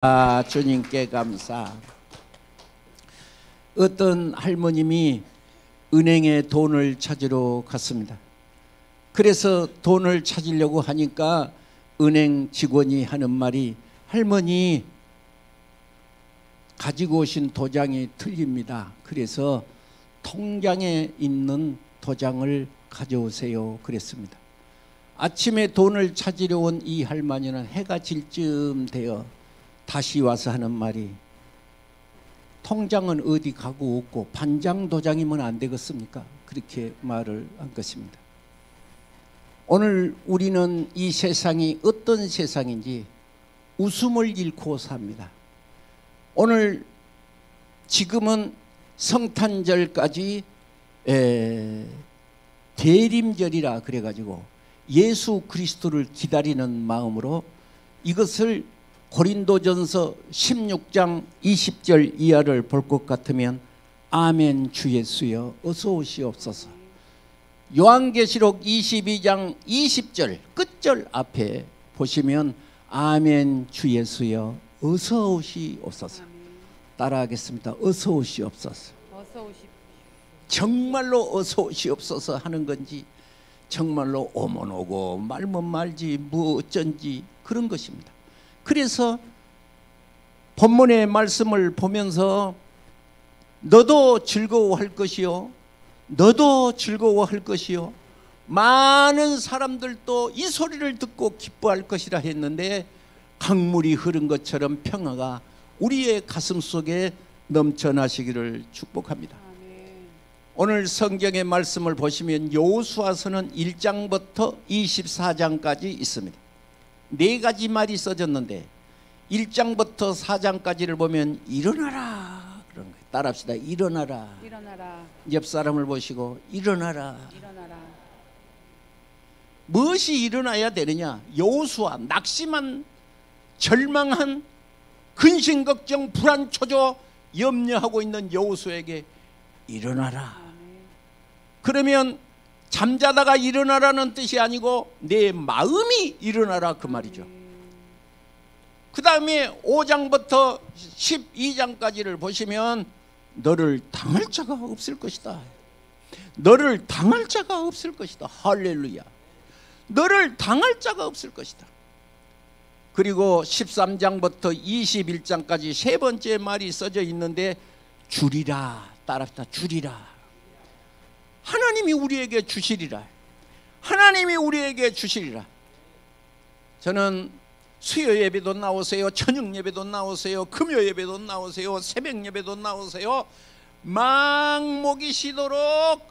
주님께 감사. 어떤 할머님이 은행에 돈을 찾으러 갔습니다. 그래서 돈을 찾으려고 하니까 은행 직원이 하는 말이, 할머니 가지고 오신 도장이 틀립니다. 그래서 통장에 있는 도장을 가져오세요 그랬습니다. 아침에 돈을 찾으러 온 이 할머니는 해가 질 쯤 되어 다시 와서 하는 말이, 통장은 어디 가고 없고 반장 도장이면 안 되겠습니까? 그렇게 말을 한 것입니다. 오늘 우리는 이 세상이 어떤 세상인지 웃음을 잃고 삽니다. 오늘 지금은 성탄절까지 대림절이라 그래가지고 예수 그리스도를 기다리는 마음으로 이것을 고린도전서 16장 20절 이하를 볼 것 같으면 아멘 주 예수여 어서 오시옵소서. 요한계시록 22장 20절 끝절 앞에 보시면 아멘 주 예수여 어서 오시옵소서. 따라하겠습니다. 어서 오시옵소서. 어서 오십시오. 정말로 어서 오시옵소서 하는 건지, 정말로 오면 오고 말면 말지 뭐 어쩐지 그런 것입니다. 그래서 본문의 말씀을 보면서 너도 즐거워할 것이요, 너도 즐거워할 것이요, 많은 사람들도 이 소리를 듣고 기뻐할 것이라 했는데 강물이 흐른 것처럼 평화가 우리의 가슴 속에 넘쳐나시기를 축복합니다. 오늘 성경의 말씀을 보시면 여호수아서는 1장부터 24장까지 있습니다. 네 가지 말이 써졌는데 1장부터 4장까지를 보면 일어나라 그런 거예요. 따라합시다. 일어나라. 일어나라. 옆 사람을 보시고 일어나라. 일어나라. 무엇이 일어나야 되느냐? 여호수아, 낙심한, 절망한, 근심 걱정, 불안 초조, 염려하고 있는 여호수아에게 일어나라. 그러면 잠자다가 일어나라는 뜻이 아니고 내 마음이 일어나라 그 말이죠. 그 다음에 5장부터 12장까지를 보시면 너를 당할 자가 없을 것이다. 너를 당할 자가 없을 것이다. 할렐루야. 너를 당할 자가 없을 것이다. 그리고 13장부터 21장까지 세 번째 말이 써져 있는데 주리라. 따라합시다. 주리라. 하나님이 우리에게 주시리라. 하나님이 우리에게 주시리라. 저는 수요 예배도 나오세요, 저녁 예배도 나오세요, 금요 예배도 나오세요, 새벽 예배도 나오세요, 망목이 쉬도록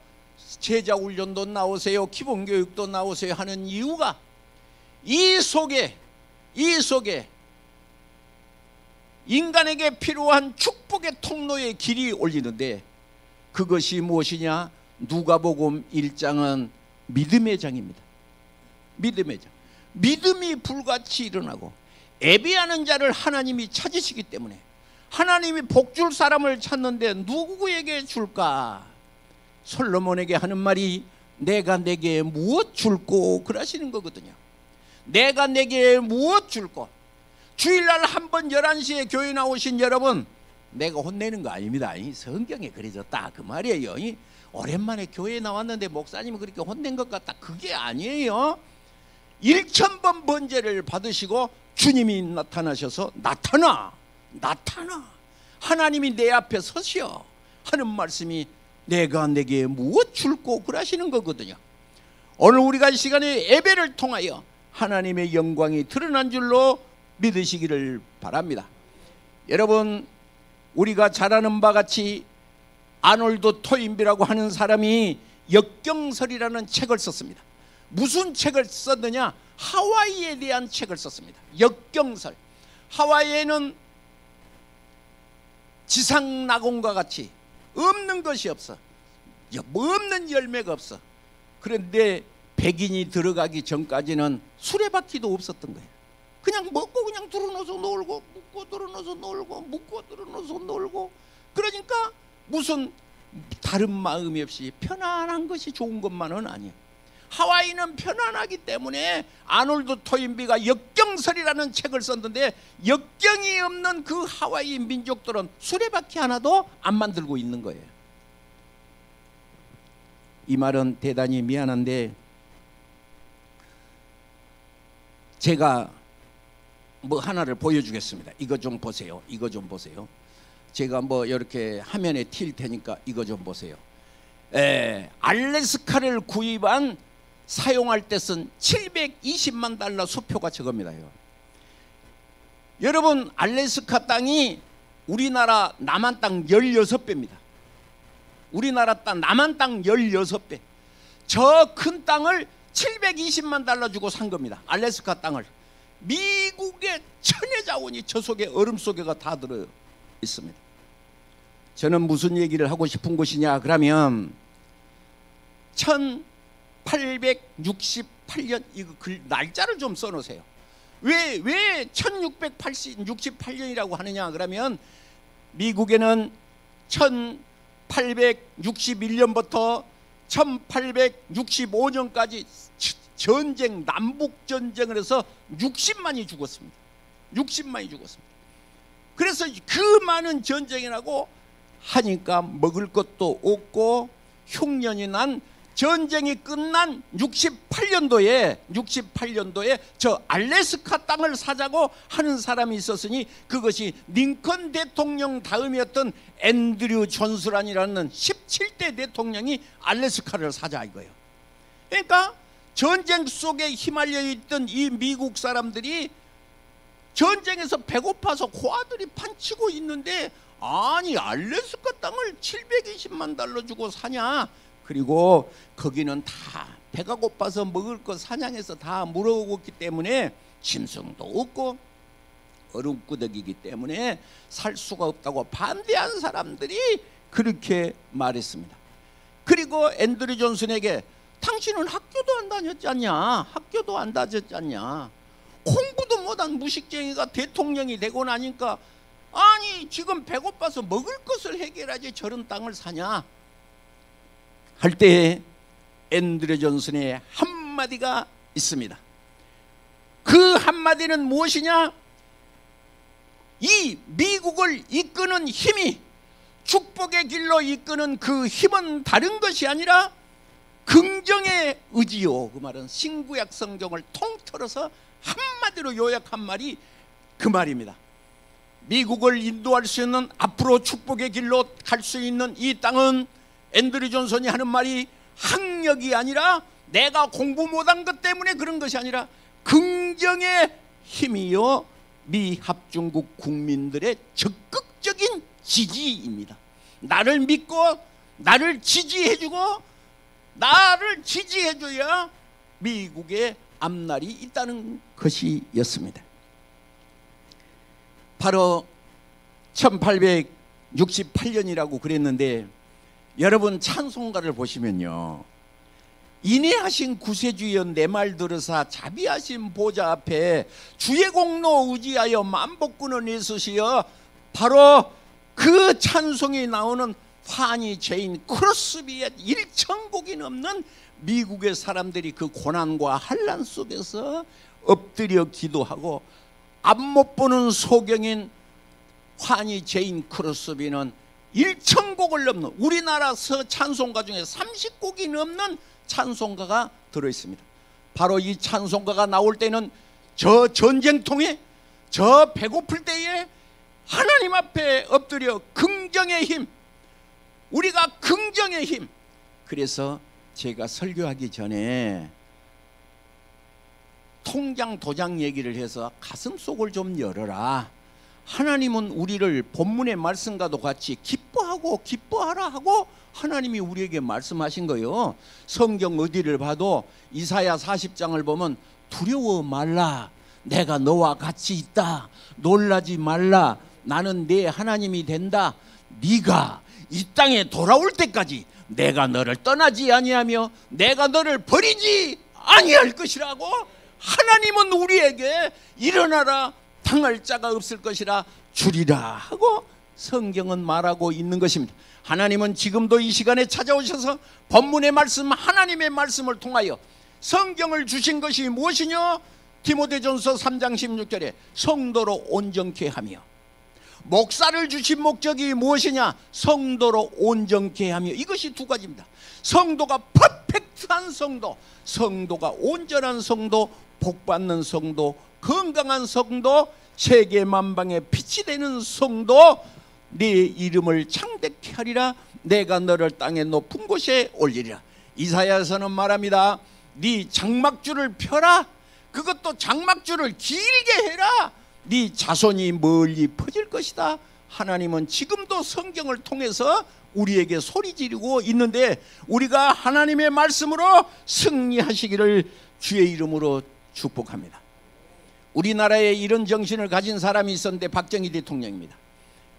제자 훈련도 나오세요, 기본교육도 나오세요 하는 이유가 이 속에 인간에게 필요한 축복의 통로의 길이 올리는데, 그것이 무엇이냐? 누가복음 1장은 믿음의 장입니다. 믿음의 장. 믿음이 불같이 일어나고 예배하는 자를 하나님이 찾으시기 때문에 하나님이 복줄 사람을 찾는데 누구에게 줄까? 솔로몬에게 하는 말이 내가 내게 무엇 줄꼬 그러시는 거거든요. 내가 내게 무엇 줄꼬. 주일날 한번 11시에 교회 나오신 여러분, 내가 혼내는 거 아닙니다. 성경에 그려졌다 그 말이에요. 오랜만에 교회에 나왔는데 목사님이 그렇게 혼낸 것 같다, 그게 아니에요. 1000번 번제를 받으시고 주님이 나타나셔서 나타나 하나님이 내 앞에 서시오 하는 말씀이 내가 내게 무엇 줄꼬 그러시는 거거든요. 오늘 우리가 이 시간에 예배를 통하여 하나님의 영광이 드러난 줄로 믿으시기를 바랍니다. 여러분, 우리가 잘 아는 바 같이 아놀드 토인비라고 하는 사람이 역경설이라는 책을 썼습니다. 무슨 책을 썼느냐? 하와이에 대한 책을 썼습니다. 역경설. 하와이에는 지상낙원과 같이 없는 것이 없어. 없는 열매가 없어. 그런데 백인이 들어가기 전까지는 수레바퀴도 없었던 거예요. 그냥 먹고 그냥 들어넣어서 놀고, 묻고 들어넣어서 놀고, 묻고 들어넣어서 놀고. 그러니까 무슨 다른 마음이 없이 편안한 것이 좋은 것만은 아니에요. 하와이는 편안하기 때문에 아놀드 토인비가 역경설이라는 책을 썼는데, 역경이 없는 그 하와이 민족들은 수레바퀴 하나도 안 만들고 있는 거예요. 이 말은 대단히 미안한데, 제가 뭐 하나를 보여주겠습니다. 이거 좀 보세요. 이거 좀 보세요. 제가 뭐 이렇게 화면에 튈 테니까 이거 좀 보세요. 알래스카를 구입한, 사용할 때 쓴 720만 달러 수표가 저겁니다. 여러분, 알래스카 땅이 우리나라 남한 땅 16배입니다. 우리나라 땅, 남한 땅 16배. 저 큰 땅을 720만 달러 주고 산 겁니다. 알래스카 땅을. 미국의 천의 자원이 저 속에, 얼음 속에가 다 들어 있습니다. 저는 무슨 얘기를 하고 싶은 것이냐 그러면, 1868년, 이거 날짜를 좀 써놓으세요. 왜 1668년이라고 하느냐 그러면, 미국에는 1861년부터 1865년까지 전쟁, 남북전쟁을 해서 60만이 죽었습니다. 60만이 죽었습니다. 그래서 그 많은 전쟁이 나고 하니까 먹을 것도 없고, 흉년이 난, 전쟁이 끝난 68년도에 저 알래스카 땅을 사자고 하는 사람이 있었으니, 그것이 링컨 대통령 다음이었던 앤드류 존슨이라는 17대 대통령이 알래스카를 사자 이거예요. 그러니까 전쟁 속에 휘말려 있던 이 미국 사람들이 전쟁에서 배고파서 고아들이 판치고 있는데, 아니 알래스카 땅을 720만 달러 주고 사냐. 그리고 거기는 다 배가 고파서 먹을 것 사냥해서 다 물어오기 때문에 짐승도 없고 얼음구덕이기 때문에 살 수가 없다고 반대한 사람들이 그렇게 말했습니다. 그리고 앤드류 존슨에게, 당신은 학교도 안 다녔지 않냐, 학교도 안 다녔지 않냐, 공부도 못한 무식쟁이가 대통령이 되고 나니까, 아니 지금 배고파서 먹을 것을 해결하지 저런 땅을 사냐 할 때 앤드류 존슨의 한마디가 있습니다. 그 한마디는 무엇이냐? 이 미국을 이끄는 힘이, 축복의 길로 이끄는 그 힘은 다른 것이 아니라 긍정의 의지요. 그 말은 신구약 성경을 통틀어서 한마디로 요약한 말이 그 말입니다. 미국을 인도할 수 있는, 앞으로 축복의 길로 갈 수 있는 이 땅은, 앤드류 존슨이 하는 말이 학력이 아니라, 내가 공부 못한 것 때문에 그런 것이 아니라 긍정의 힘이요, 미 합중국 국민들의 적극적인 지지입니다. 나를 믿고 나를 지지해주고, 나를 지지해줘야 미국의 앞날이 있다는 것이었습니다. 바로 1868년이라고 그랬는데, 여러분 찬송가를 보시면요, 인애하신 구세주여 내 말 들으사 자비하신 보좌 앞에 주의 공로 의지하여 만복군을 내쓰시어, 바로 그 찬송이 나오는 환희 죄인 크로스비의 1천곡이 넘는 미국의 사람들이 그 고난과 환난 속에서 엎드려 기도하고, 앞 못 보는 소경인 환희 죄인 크로스비는 1천곡을 넘는, 우리나라 찬송가 중에 30곡이 넘는 찬송가가 들어있습니다. 바로 이 찬송가가 나올 때는 저 전쟁통에, 저 배고플 때에 하나님 앞에 엎드려 긍정의 힘, 우리가 긍정의 힘. 그래서 제가 설교하기 전에 통장 도장 얘기를 해서 가슴속을 좀 열어라, 하나님은 우리를 본문의 말씀과도 같이 기뻐하고 기뻐하라 하고 하나님이 우리에게 말씀하신 거예요. 성경 어디를 봐도 이사야 40장을 보면, 두려워 말라, 내가 너와 같이 있다, 놀라지 말라, 나는 네 하나님이 된다, 네가 이 땅에 돌아올 때까지 내가 너를 떠나지 아니하며 내가 너를 버리지 아니할 것이라고 하나님은 우리에게 일어나라, 당할 자가 없을 것이라 주리라 하고 성경은 말하고 있는 것입니다. 하나님은 지금도 이 시간에 찾아오셔서 본문의 말씀, 하나님의 말씀을 통하여 성경을 주신 것이 무엇이냐? 디모데전서 3장 16절에 성도로 온전케 하며. 목사를 주신 목적이 무엇이냐? 성도로 온전케 하며. 이것이 두 가지입니다. 성도가 퍼펙트한 성도, 성도가 온전한 성도, 복받는 성도, 건강한 성도, 세계 만방에 빛이 되는 성도, 네 이름을 창대케 하리라. 내가 너를 땅의 높은 곳에 올리리라. 이사야서는 말합니다. 네 장막줄을 펴라. 그것도 장막줄을 길게 해라. 네 자손이 멀리 퍼질 것이다. 하나님은 지금도 성경을 통해서 우리에게 소리 지르고 있는데, 우리가 하나님의 말씀으로 승리하시기를 주의 이름으로 축복합니다. 우리나라에 이런 정신을 가진 사람이 있었는데 박정희 대통령입니다.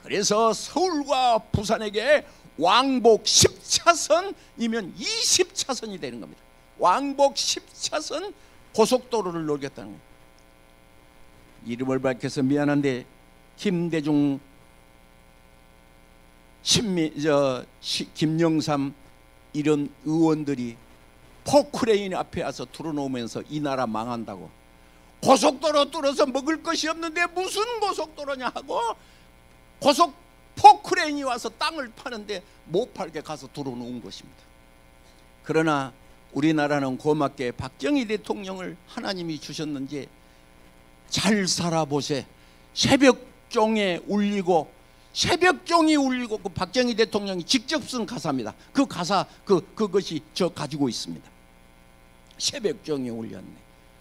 그래서 서울과 부산에게 왕복 10차선이면 20차선이 되는 겁니다. 왕복 10차선 고속도로를 놓겠다는 거예요. 이름을 밝혀서 미안한데 김대중, 김영삼 이런 의원들이 포크레인 앞에 와서 들어놓으면서 이 나라 망한다고, 고속도로 뚫어서 먹을 것이 없는데 무슨 고속도로냐 하고 포크레인이 와서 땅을 파는데 못 팔게 가서 들어놓은 것입니다. 그러나 우리나라는 고맙게 박정희 대통령을 하나님이 주셨는지 잘 살아보세. 새벽종에 울리고, 새벽종이 울리고, 그 박정희 대통령이 직접 쓴 가사입니다. 그 가사 그것이 저 가지고 있습니다. 새벽종이 울렸네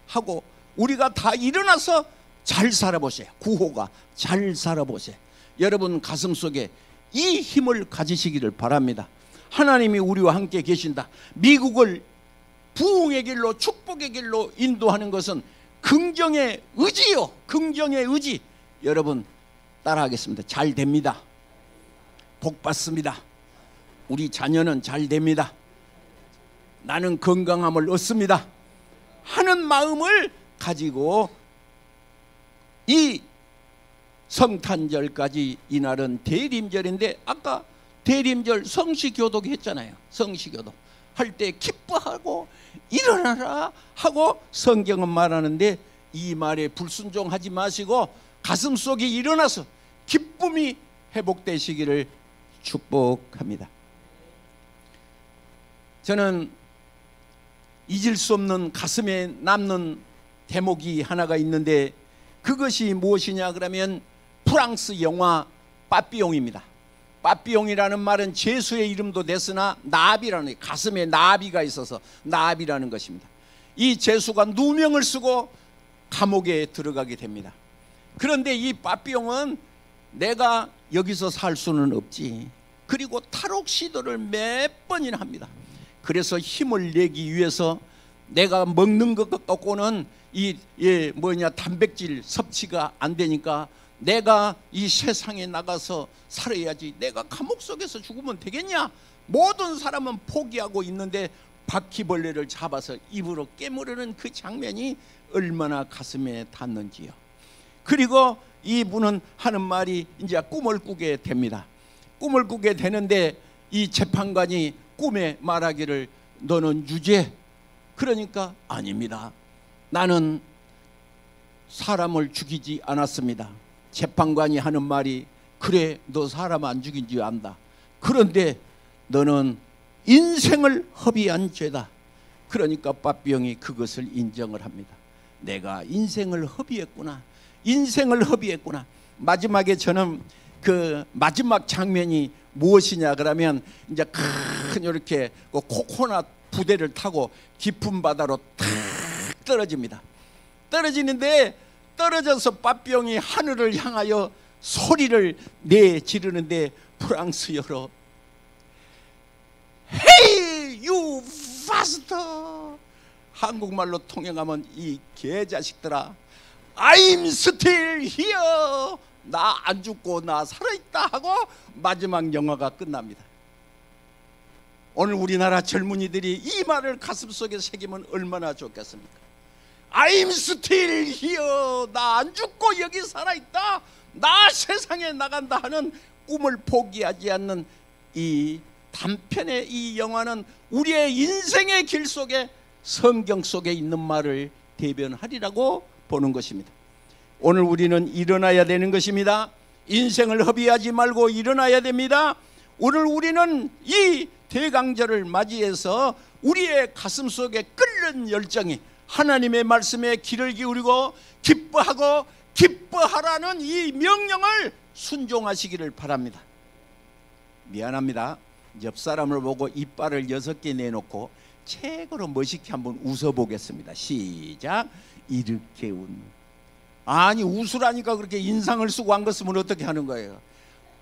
하고 우리가 다 일어나서 잘 살아보세요. 구호가 잘 살아보세요. 여러분 가슴속에 이 힘을 가지시기를 바랍니다. 하나님이 우리와 함께 계신다. 미국을 부흥의 길로, 축복의 길로 인도하는 것은 긍정의 의지요. 긍정의 의지. 여러분 따라하겠습니다. 잘 됩니다. 복 받습니다. 우리 자녀는 잘 됩니다. 나는 건강함을 얻습니다 하는 마음을 가지고 이 성탄절까지, 이날은 대림절인데 아까 대림절 성시교독 했잖아요. 성시교독 할 때 기뻐하고 일어나라 하고 성경은 말하는데, 이 말에 불순종하지 마시고 가슴속이 일어나서 기쁨이 회복되시기를 축복합니다. 저는 잊을 수 없는 가슴에 남는 대목이 하나가 있는데, 그것이 무엇이냐 그러면 프랑스 영화 빠삐용입니다. 빠삐용이라는 말은 제수의 이름도 됐으나 나비라는, 가슴에 나비가 있어서 나비라는 것입니다. 이 제수가 누명을 쓰고 감옥에 들어가게 됩니다. 그런데 이 빠삐용은 내가 여기서 살 수는 없지. 그리고 탈옥 시도를 몇 번이나 합니다. 그래서 힘을 내기 위해서 내가 먹는 것 갖고는 단백질 섭취가 안 되니까 내가 이 세상에 나가서 살아야지, 내가 감옥 속에서 죽으면 되겠냐. 모든 사람은 포기하고 있는데 바퀴벌레를 잡아서 입으로 깨무르는 그 장면이 얼마나 가슴에 닿는지요. 그리고 이분은 하는 말이 이제 꿈을 꾸게 됩니다. 꿈을 꾸게 되는데 이 재판관이 꿈에 말하기를 너는 유죄. 그러니까 아닙니다. 나는 사람을 죽이지 않았습니다. 재판관이 하는 말이 그래 너 사람 안 죽인 줄 안다. 그런데 너는 인생을 허비한 죄다. 그러니까 빠삐용이 그것을 인정을 합니다. 내가 인생을 허비했구나. 인생을 허비했구나. 마지막에 저는 그 마지막 장면이 무엇이냐 그러면 이제 큰 이렇게 코코넛 부대를 타고 깊은 바다로 탁 떨어집니다. 떨어지는데 떨어져서 빠삐용이 하늘을 향하여 소리를 내지르는데 프랑스어로 Hey you faster. 한국말로 통역하면 이 개자식들아 I'm still here. 나 안 죽고 나 살아있다 하고 마지막 영화가 끝납니다. 오늘 우리나라 젊은이들이 이 말을 가슴속에 새기면 얼마나 좋겠습니까? I'm still here. 나 안 죽고 여기 살아있다. 나 세상에 나간다 하는 꿈을 포기하지 않는 이 단편의 이 영화는 우리의 인생의 길 속에 성경 속에 있는 말을 대변하리라고 보는 것입니다. 오늘 우리는 일어나야 되는 것입니다. 인생을 허비하지 말고 일어나야 됩니다. 오늘 우리는 이 대강절을 맞이해서 우리의 가슴 속에 끓는 열정이 하나님의 말씀에 귀를 기울이고 기뻐하고 기뻐하라는 이 명령을 순종하시기를 바랍니다. 미안합니다. 옆 사람을 보고 이빨을 6개 내놓고 최고로 멋있게 한번 웃어보겠습니다. 시작. 이렇게 웃는. 아니 웃으라니까 그렇게 인상을 쓰고 안 갔으면 어떻게 하는 거예요?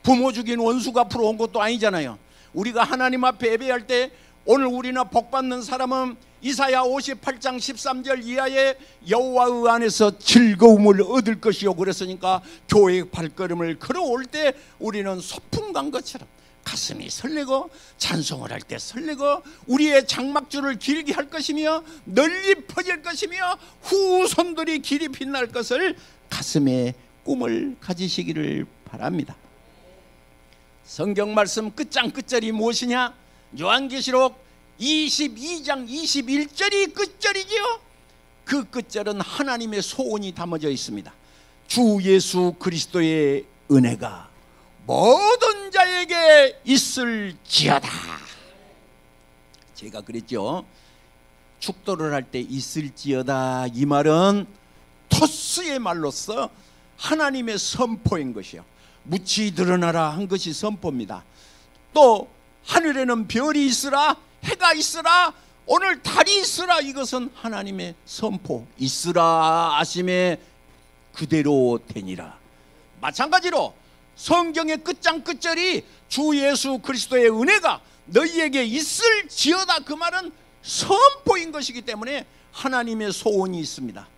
부모 죽인 원수가 앞으로 온 것도 아니잖아요. 우리가 하나님 앞에 예배할 때 오늘 우리나 복받는 사람은 이사야 58장 13절 이하에 여호와의 안에서 즐거움을 얻을 것이요 그랬으니까 교회 발걸음을 걸어올 때 우리는 소풍 간 것처럼 가슴이 설레고 찬송을 할 때 설레고 우리의 장막줄을 길게 할 것이며 널리 퍼질 것이며 후손들이 길이 빛날 것을 가슴에 꿈을 가지시기를 바랍니다. 성경 말씀 끝장끝절이 무엇이냐? 요한계시록 22장 21절이 끝절이지요. 그 끝절은 하나님의 소원이 담아져 있습니다. 주 예수 그리스도의 은혜가 모든 자에게 있을지어다. 제가 그랬죠. 축도를 할 때 있을지어다 이 말은 토스의 말로서 하나님의 선포인 것이요. 무치 드러나라 한 것이 선포입니다. 또 하늘에는 별이 있으라 해가 있으라 오늘 달이 있으라 이것은 하나님의 선포. 있으라 하심에 그대로 되니라. 마찬가지로 성경의 끝장끝절이 주 예수 그리스도의 은혜가 너희에게 있을지어다 그 말은 선포인 것이기 때문에 하나님의 소원이 있습니다.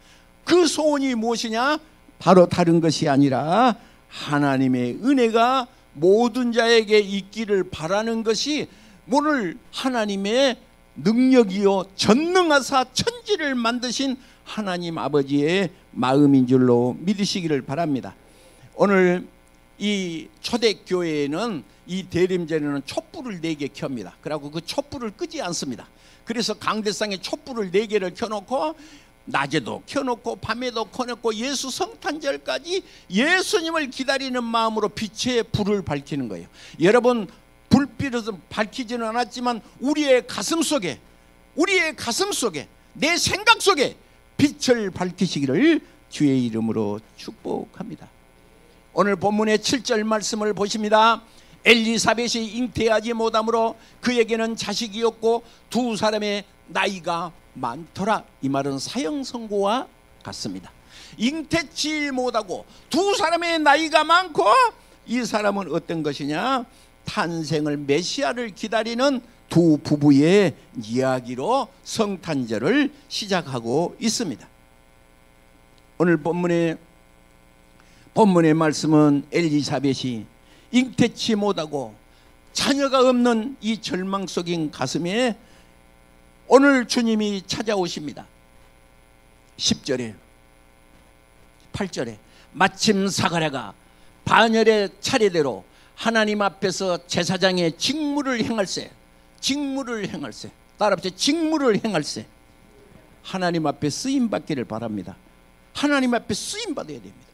그 소원이 무엇이냐? 바로 다른 것이 아니라 하나님의 은혜가 모든 자에게 있기를 바라는 것이 오늘 하나님의 능력이요 전능하사 천지를 만드신 하나님 아버지의 마음인 줄로 믿으시기를 바랍니다. 오늘 이 초대교회에는 이 대림절에는 촛불을 4개 켭니다. 그리고 그 촛불을 끄지 않습니다. 그래서 강대상에 촛불을 4개를 켜놓고 낮에도 켜놓고 밤에도 켜놓고 예수 성탄절까지 예수님을 기다리는 마음으로 빛의 불을 밝히는 거예요. 여러분 불빛은 밝히지는 않았지만 우리의 가슴 속에 내 생각 속에 빛을 밝히시기를 주의 이름으로 축복합니다. 오늘 본문의 7절 말씀을 보십니다. 엘리사벳이 잉태하지 못함으로 그에게는 자식이 없고 2 사람의 나이가 많더라. 이 말은 사형선고와 같습니다. 잉태치 못하고 2 사람의 나이가 많고 이 사람은 어떤 것이냐? 탄생을 메시아를 기다리는 2 부부의 이야기로 성탄절을 시작하고 있습니다. 오늘 본문의 말씀은 엘리사벳이 잉태치 못하고 자녀가 없는 이 절망 속인 가슴에 오늘 주님이 찾아오십니다. 10절에 8절에 마침 사가랴가 반열의 차례대로 하나님 앞에서 제사장의 직무를 행할세 따라합시다. 직무를 행할세. 하나님 앞에 쓰임받기를 바랍니다. 하나님 앞에 쓰임받아야 됩니다.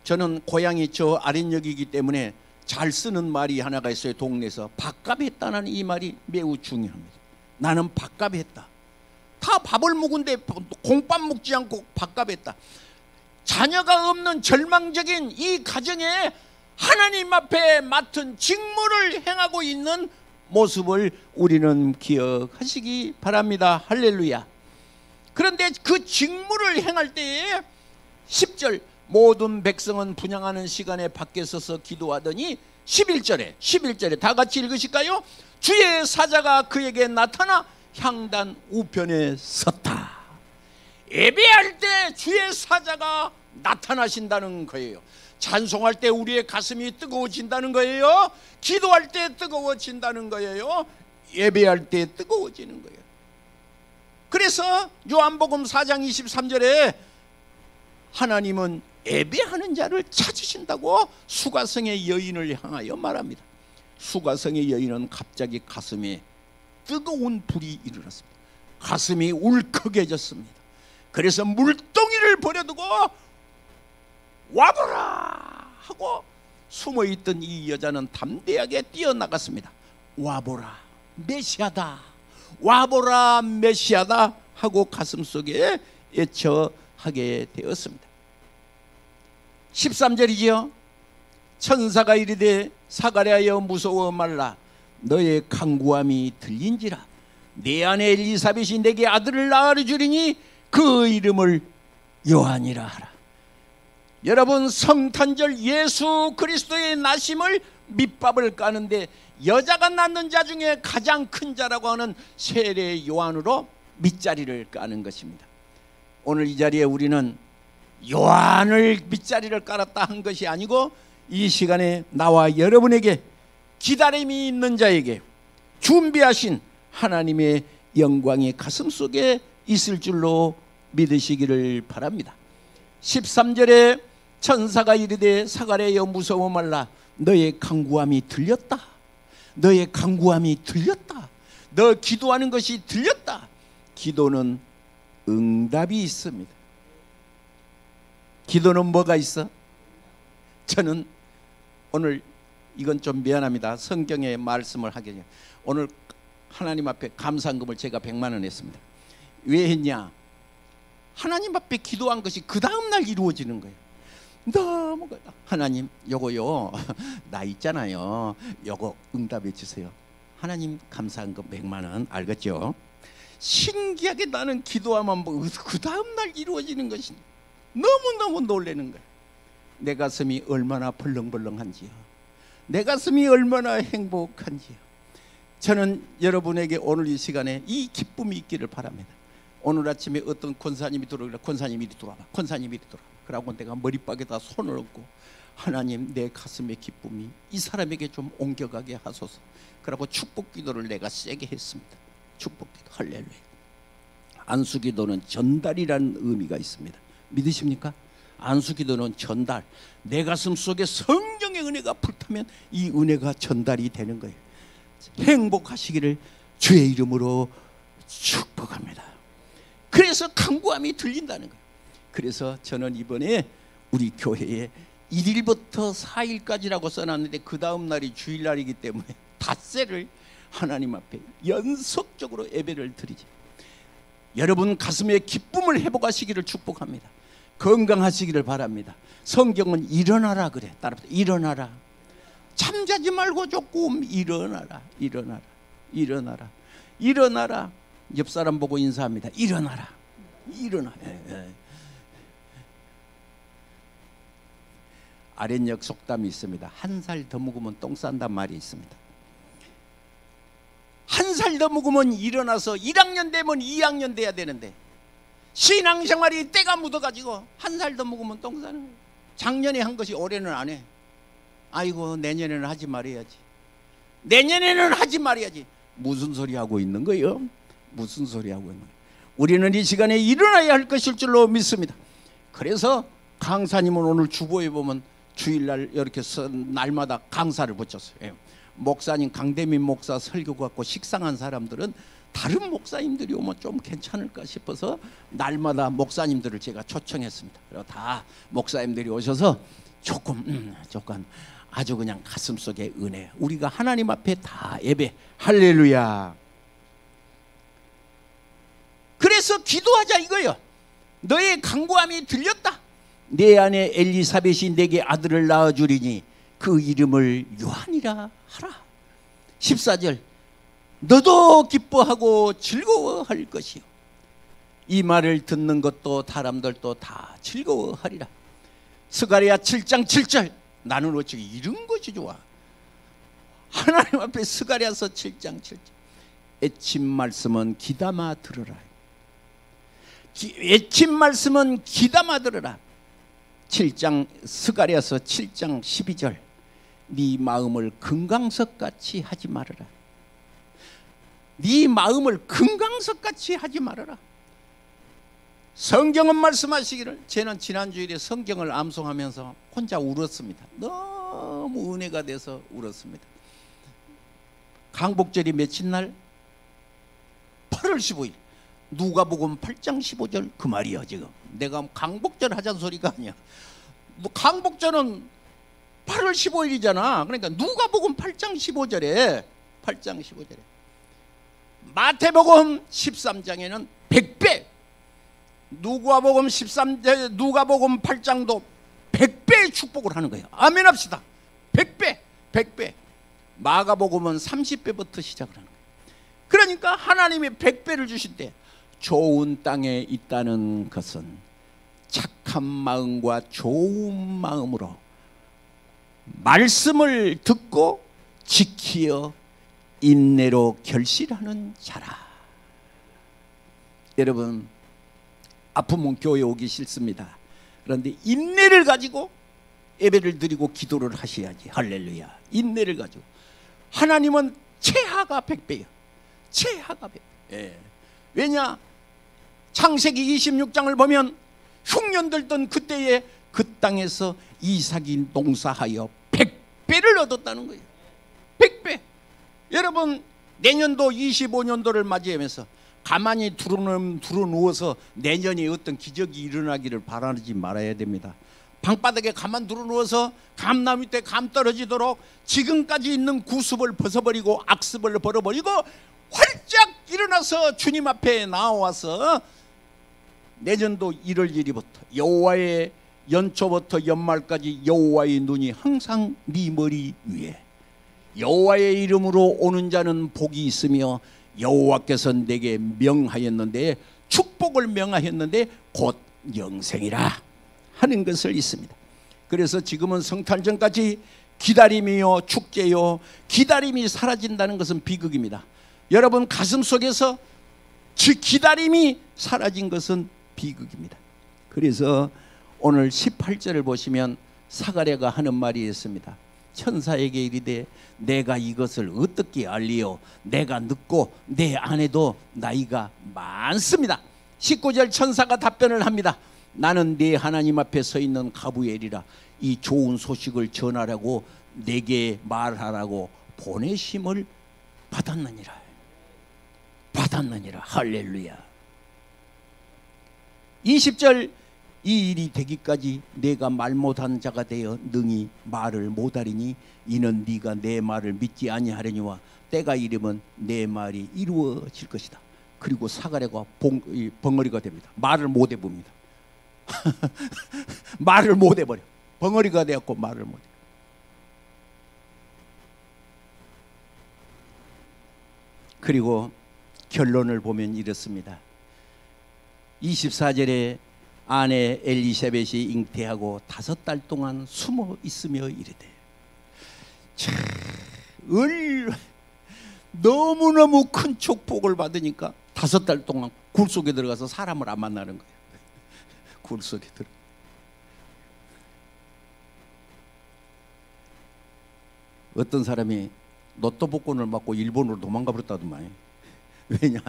저는 고향이 저 아랫역이기 때문에 잘 쓰는 말이 하나가 있어요. 동네에서 밥값했다는 이 말이 매우 중요합니다. 나는 밥값했다. 다 밥을 먹은데 공밥 먹지 않고 밥값했다. 자녀가 없는 절망적인 이 가정에 하나님 앞에 맡은 직무를 행하고 있는 모습을 우리는 기억하시기 바랍니다. 할렐루야. 그런데 그 직무를 행할 때에 10절 모든 백성은 분향하는 시간에 밖에 서서 기도하더니 11절에 다 같이 읽으실까요? 주의 사자가 그에게 나타나 향단 우편에 섰다. 예배할 때 주의 사자가 나타나신다는 거예요. 찬송할 때 우리의 가슴이 뜨거워진다는 거예요. 기도할 때 뜨거워진다는 거예요. 예배할 때 뜨거워지는 거예요. 그래서 요한복음 4장 23절에 하나님은 예배하는 자를 찾으신다고 수가성의 여인을 향하여 말합니다. 수가성의 여인은 갑자기 가슴에 뜨거운 불이 일어났습니다. 가슴이 울컥해졌습니다. 그래서 물동이를 버려두고 와보라 하고 숨어있던 이 여자는 담대하게 뛰어나갔습니다. 와보라 메시아다, 와보라 메시아다 하고 가슴속에 애처하게 되었습니다. 13절이지요. 천사가 이르되 사가랴여 무서워 말라, 너의 간구함이 들린지라. 내 아내 엘리사벳이 내게 아들을 낳아주리니 그 이름을 요한이라 하라. 여러분, 성탄절 예수 그리스도의 나심을 밑밥을 까는데 여자가 낳는 자 중에 가장 큰 자라고 하는 세례 요한으로 밑자리를 까는 것입니다. 오늘 이 자리에 우리는 요한을 밑자리를 깔았다 한 것이 아니고, 이 시간에 나와 여러분에게 기다림이 있는 자에게 준비하신 하나님의 영광이 가슴속에 있을 줄로 믿으시기를 바랍니다. 13절에 천사가 이르되 사가랴여 무서워 말라, 너의 간구함이 들렸다. 너의 간구함이 들렸다. 너 기도하는 것이 들렸다. 기도는 응답이 있습니다. 기도는 뭐가 있어? 저는 오늘 이건 좀 미안합니다. 성경의 말씀을 하게 돼요. 오늘 하나님 앞에 감사금을 제가 100만 원 했습니다. 왜 했냐? 하나님 앞에 기도한 것이 그 다음날 이루어지는 거예요. 너무 하나님 요거요 나 있잖아요, 요거 응답해 주세요. 하나님 감사한금 100만 원 알겠죠? 신기하게 나는 기도하면 그 다음날 이루어지는 것이 너무너무 놀라는 거예요. 내 가슴이 얼마나 벌렁벌렁한지요, 내 가슴이 얼마나 행복한지요. 저는 여러분에게 오늘 이 시간에 이 기쁨이 있기를 바랍니다. 오늘 아침에 어떤 권사님이 들어오길래 권사님이 이리 들어와봐, 권사님이 이리 들어와봐. 그러고 내가 머리박에다 손을 얹고, 하나님 내 가슴의 기쁨이 이 사람에게 좀 옮겨가게 하소서. 그러고 축복 기도를 내가 세게 했습니다. 축복 기도, 할렐루야. 안수 기도는 전달이라는 의미가 있습니다. 믿으십니까? 안수 기도는 전달. 내 가슴 속에 성령의 은혜가 불타면 이 은혜가 전달이 되는 거예요. 행복하시기를 주의 이름으로 축복합니다. 그래서 간구함이 들린다는 거예요. 그래서 저는 이번에 우리 교회에 1일부터 4일까지라고 써놨는데 그 다음 날이 주일날이기 때문에 닷새를 하나님 앞에 연속적으로 예배를 드리지. 여러분 가슴의 기쁨을 회복하시기를 축복합니다. 건강하시기를 바랍니다. 성경은 일어나라 그래. 따라서 일어나라. 잠자지 말고 조금 일어나라. 일어나라. 일어나라. 일어나라. 옆 사람 보고 인사합니다. 일어나라. 일어나. 아랫역 속담이 있습니다. 한 살 더 먹으면 똥 싼단 말이 있습니다. 한 살 더 먹으면 일어나서 1학년 되면 2학년 돼야 되는데 신앙생활이 때가 묻어가지고 한 살 더 먹으면 똥 싸는 거예요. 작년에 한 것이 올해는 안 해. 아이고 내년에는 하지 말아야지. 내년에는 하지 말아야지. 무슨 소리 하고 있는 거예요? 무슨 소리 하고 있는 거예요? 우리는 이 시간에 일어나야 할 것일 줄로 믿습니다. 그래서 강사님은 오늘 주보에 보면 주일날 이렇게 날마다 강사를 붙였어요. 목사님 강대민 목사 설교 갖고 식상한 사람들은 다른 목사님들이 오면 좀 괜찮을까 싶어서 날마다 목사님들을 제가 초청했습니다. 그리고 다 목사님들이 오셔서 조금 아주 그냥 가슴속에 은혜, 우리가 하나님 앞에 다 예배, 할렐루야. 그래서 기도하자 이거예요. 너의 간구함이 들렸다. 내 아내 엘리사벳이 내게 아들을 낳아주리니 그 이름을 요한이라 하라. 14절 너도 기뻐하고 즐거워할 것이요. 이 말을 듣는 것도 사람들도 다 즐거워하리라. 스가랴 7장 7절 나는 어찌 이런 것이 좋아. 하나님 앞에 스가랴서 7장 7절 애침 말씀은 귀담아 들으라. 애침 말씀은 귀담아 들으라. 7장 스가랴서 7장 12절 네 마음을 금강석같이 하지 말아라. 네 마음을 금강석같이 하지 말아라. 성경은 말씀하시기를, 저는 지난주일에 성경을 암송하면서 혼자 울었습니다. 너무 은혜가 돼서 울었습니다. 강복절이 며칠 날? 8월 15일 누가복음 8장 15절 그 말이야. 지금 내가 강복절 하자는 소리가 아니야. 강복절은 8월 15일이잖아. 그러니까 누가복음 8장 15절에 마태복음 13장에는 100배, 누가복음 8장도 100배의 축복을 하는 거예요. 아멘 합시다. 100배. 마가복음은 30배부터 시작을 하는 거예요. 그러니까 하나님이 100배를 주신대. 좋은 땅에 있다는 것은 착한 마음과 좋은 마음으로 말씀을 듣고 지키어 인내로 결실하는 자라. 여러분, 아프면 교회 오기 싫습니다. 그런데 인내를 가지고 예배를 드리고 기도를 하셔야지. 할렐루야. 인내를 가지고. 하나님은 최하가 100배예요. 최하가 100배. 예. 왜냐? 창세기 26장을 보면 흉년 들던 그때에 그 땅에서 이삭이 농사하여 100배를 얻었다는 거예요. 100배. 여러분, 내년도 25년도를 맞이하면서 가만히 두루누워서 내년에 어떤 기적이 일어나기를 바라지 말아야 됩니다. 방바닥에 가만 두루누워서 감나무 밑에 감 떨어지도록 지금까지 있는 구습을 벗어버리고 악습을 벌어버리고 활짝 일어나서 주님 앞에 나와서 내년도 1월 1일부터 여호와의 연초부터 연말까지 여호와의 눈이 항상 네 머리 위에, 여호와의 이름으로 오는 자는 복이 있으며 여호와께서 내게 명하였는데, 축복을 명하였는데 곧 영생이라 하는 것을 있습니다. 그래서 지금은 성탄절까지 기다림이요 축제요, 기다림이 사라진다는 것은 비극입니다. 여러분 가슴 속에서 기다림이 사라진 것은 비극입니다. 그래서 오늘 18절을 보시면 사가랴가 하는 말이 있습니다. 천사에게 이르되 내가 이것을 어떻게 알리요? 내가 늙고 내 아내도 나이가 많습니다. 19절 천사가 답변을 합니다. 나는 네 하나님 앞에 서 있는 가브리엘이라. 이 좋은 소식을 전하라고 내게 말하라고 보내심을 받았느니라. 할렐루야. 20절 이 일이 되기까지 내가 말 못한 자가 되어 능히 말을 못하리니 이는 네가 내 말을 믿지 아니하려니와 때가 이르면 내 말이 이루어질 것이다. 그리고 사가랴가 벙어리가 됩니다. 말을 못 해봅니다. 말을 못 해버려. 벙어리가 되었고 말을 못 해. 그리고 결론을 보면 이렇습니다. 24절에 아내 엘리사벳이 잉태하고 5달 동안 숨어 있으며 이르되, 너무너무 큰 축복을 받으니까 5달 동안 굴 속에 들어가서 사람을 안 만나는 거예요. 굴 속에 들어. 어떤 사람이 로또 복권을 맞고 일본으로 도망가 버렸다더만. 왜냐?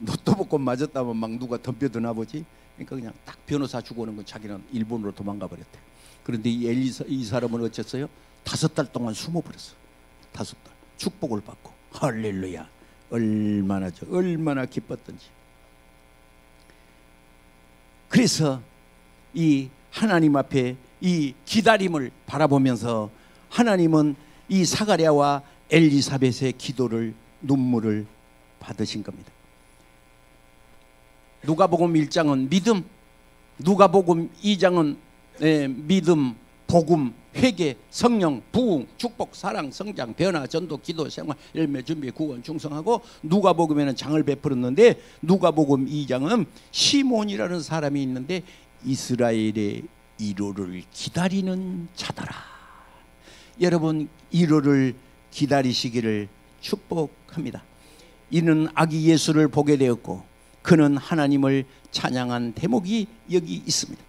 로또 복권 맞았다면 막 누가 덤벼드나 보지. 그러니까 그냥 딱 변호사 주고 오는 건 자기는 일본으로 도망가 버렸대. 그런데 이 사람은 어쨌어요? 5달 동안 숨어버렸어. 5달 축복을 받고. 할렐루야. 얼마나 기뻤던지. 그래서 이 하나님 앞에 이 기다림을 바라보면서 하나님은 이 사가랴와 엘리사벳의 기도를, 눈물을 받으신 겁니다. 누가복음 1장은 믿음, 누가복음 2장은 믿음, 복음, 회개, 성령, 부흥, 축복, 사랑, 성장, 변화, 전도, 기도, 생활, 열매, 준비, 구원, 충성하고, 누가복음에는 장을 베풀었는데 누가복음 2장은 시몬이라는 사람이 있는데 이스라엘의 1호를 기다리는 자더라. 여러분 1호를 기다리시기를 축복합니다. 이는 아기 예수를 보게 되었고 그는 하나님을 찬양한 대목이 여기 있습니다.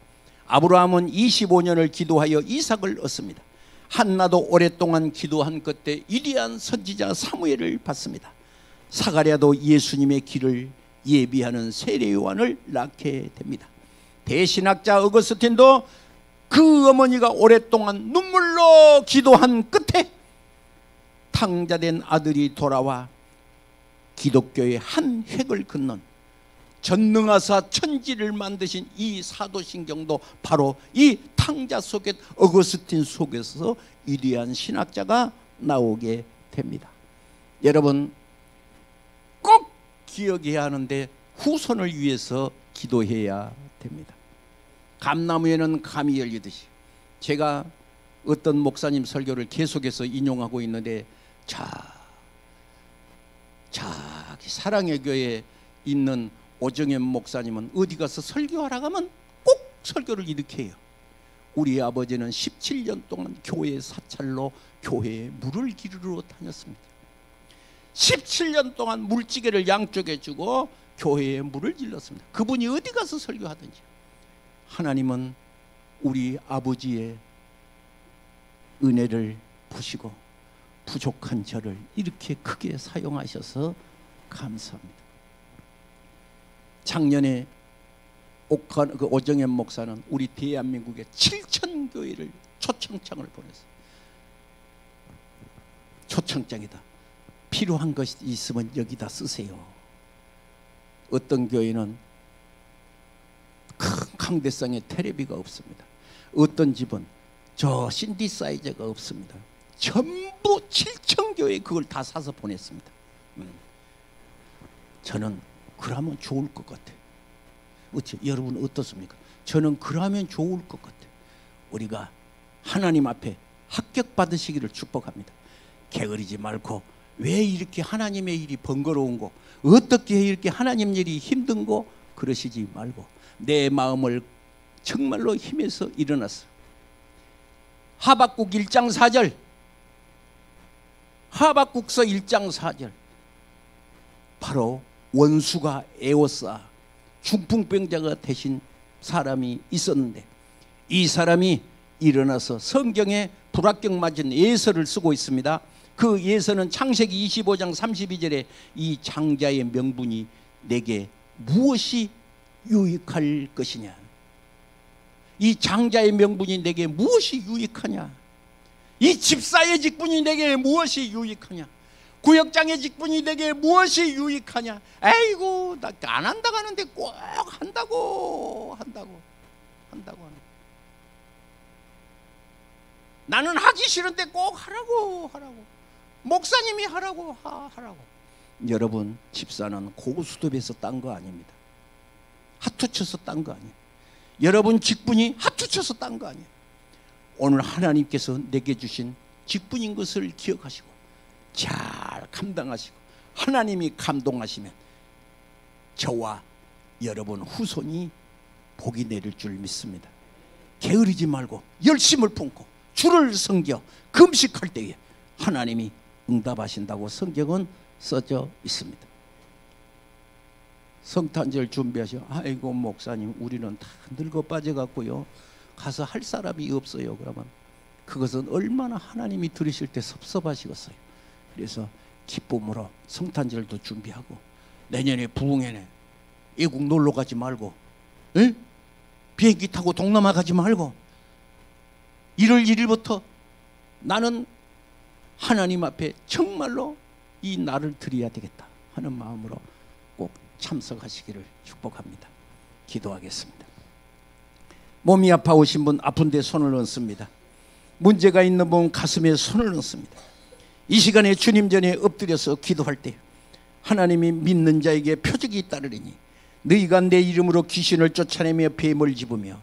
아브라함은 25년을 기도하여 이삭을 얻습니다. 한나도 오랫동안 기도한 끝에 위대한 선지자 사무엘을 받습니다. 사가랴도 예수님의 길을 예비하는 세례 요한을 낳게 됩니다. 대신학자 어거스틴도 그 어머니가 오랫동안 눈물로 기도한 끝에 탕자된 아들이 돌아와 기독교의 한 획을 긋는 전능하사 천지를 만드신 이 사도신경도 바로 이 탕자 속에 어거스틴 속에서 위대한 신학자가 나오게 됩니다. 여러분 꼭 기억해야 하는데 후손을 위해서 기도해야 됩니다. 감나무에는 감이 열리듯이 제가 어떤 목사님 설교를 계속해서 인용하고 있는데 자기 사랑의 교회에 있는 오정현 목사님은 어디 가서 설교하라고 하면 꼭 설교를 이렇게 해요. 우리 아버지는 17년 동안 교회 사찰로 교회에 물을 기르러 다녔습니다. 17년 동안 물지개를 양쪽에 주고 교회에 물을 질렀습니다. 그분이 어디 가서 설교하든지 하나님은 우리 아버지의 은혜를 보시고 부족한 저를 이렇게 크게 사용하셔서 감사합니다. 작년에 오정현 목사는 우리 대한민국의 7천 교회를 초청장을 보냈어요. 초청장이다. 필요한 것이 있으면 여기다 쓰세요. 어떤 교회는 큰 강대상의 텔레비가 없습니다. 어떤 집은 저 신디사이저가 없습니다. 전부 7천 교회 그걸 다 사서 보냈습니다. 저는 그러면 좋을 것 같아요. 여러분 어떻습니까? 저는 그러면 좋을 것 같아요. 우리가 하나님 앞에 합격받으시기를 축복합니다. 게으르지 말고 왜 이렇게 하나님의 일이 번거로운고 어떻게 이렇게 하나님 일이 힘든고 그러시지 말고 내 마음을 정말로 힘에서 일어났어. 하박국 1장 4절 하박국서 1장 4절 바로 원수가 에워싸 중풍병자가 되신 사람이 있었는데 이 사람이 일어나서 성경에 불합격 맞은 예서를 쓰고 있습니다. 그 예서는 창세기 25장 32절에 이 장자의 명분이 내게 무엇이 유익할 것이냐, 이 장자의 명분이 내게 무엇이 유익하냐, 이 집사의 직분이 내게 무엇이 유익하냐, 구역장의 직분이 내게 무엇이 유익하냐. 아이고 나 안 한다고 하는데 꼭 한다고 나는 하기 싫은데 꼭 하라고 목사님이 하라고. 여러분 집사는 고수톱에서 딴 거 아닙니다. 하투 쳐서 딴 거 아니에요. 여러분 직분이 하투 쳐서 딴 거 아니에요. 오늘 하나님께서 내게 주신 직분인 것을 기억하시고 잘 감당하시고 하나님이 감동하시면 저와 여러분 후손이 복이 내릴 줄 믿습니다. 게으르지 말고 열심을 품고 주를 섬겨 금식할 때에 하나님이 응답하신다고 성경은 써져 있습니다. 성탄절 준비하셔. 아이고 목사님 우리는 다 늙어 빠져갖고요 가서 할 사람이 없어요. 그러면 그것은 얼마나 하나님이 들으실 때 섭섭하시겠어요. 그래서 기쁨으로 성탄절도 준비하고 내년에 부흥회네 외국 놀러 가지 말고 비행기 타고 동남아 가지 말고 1월 1일부터 나는 하나님 앞에 정말로 이 날을 드려야 되겠다 하는 마음으로 꼭 참석하시기를 축복합니다. 기도하겠습니다. 몸이 아파오신 분 아픈 데 손을 얹습니다. 문제가 있는 분 가슴에 손을 얹습니다. 이 시간에 주님 전에 엎드려서 기도할 때 하나님이 믿는 자에게 표적이 따르리니 너희가 내 이름으로 귀신을 쫓아내며 뱀을 집으며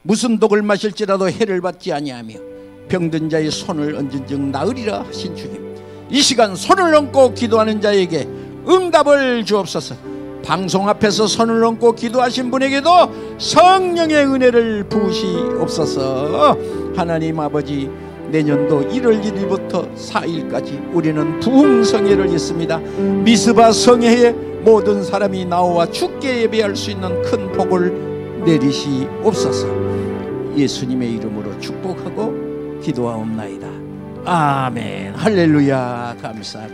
무슨 독을 마실지라도 해를 받지 아니하며 병든 자의 손을 얹은 즉 나으리라 하신 주님, 이 시간 손을 얹고 기도하는 자에게 응답을 주옵소서. 방송 앞에서 손을 얹고 기도하신 분에게도 성령의 은혜를 부으시옵소서. 하나님 아버지, 내년도 1월 1일부터 4일까지 우리는 부흥성회를 있습니다. 미스바 성회에 모든 사람이 나와 주께 예배할 수 있는 큰 복을 내리시옵소서. 예수님의 이름으로 축복하고 기도하옵나이다. 아멘. 할렐루야. 감사합니다.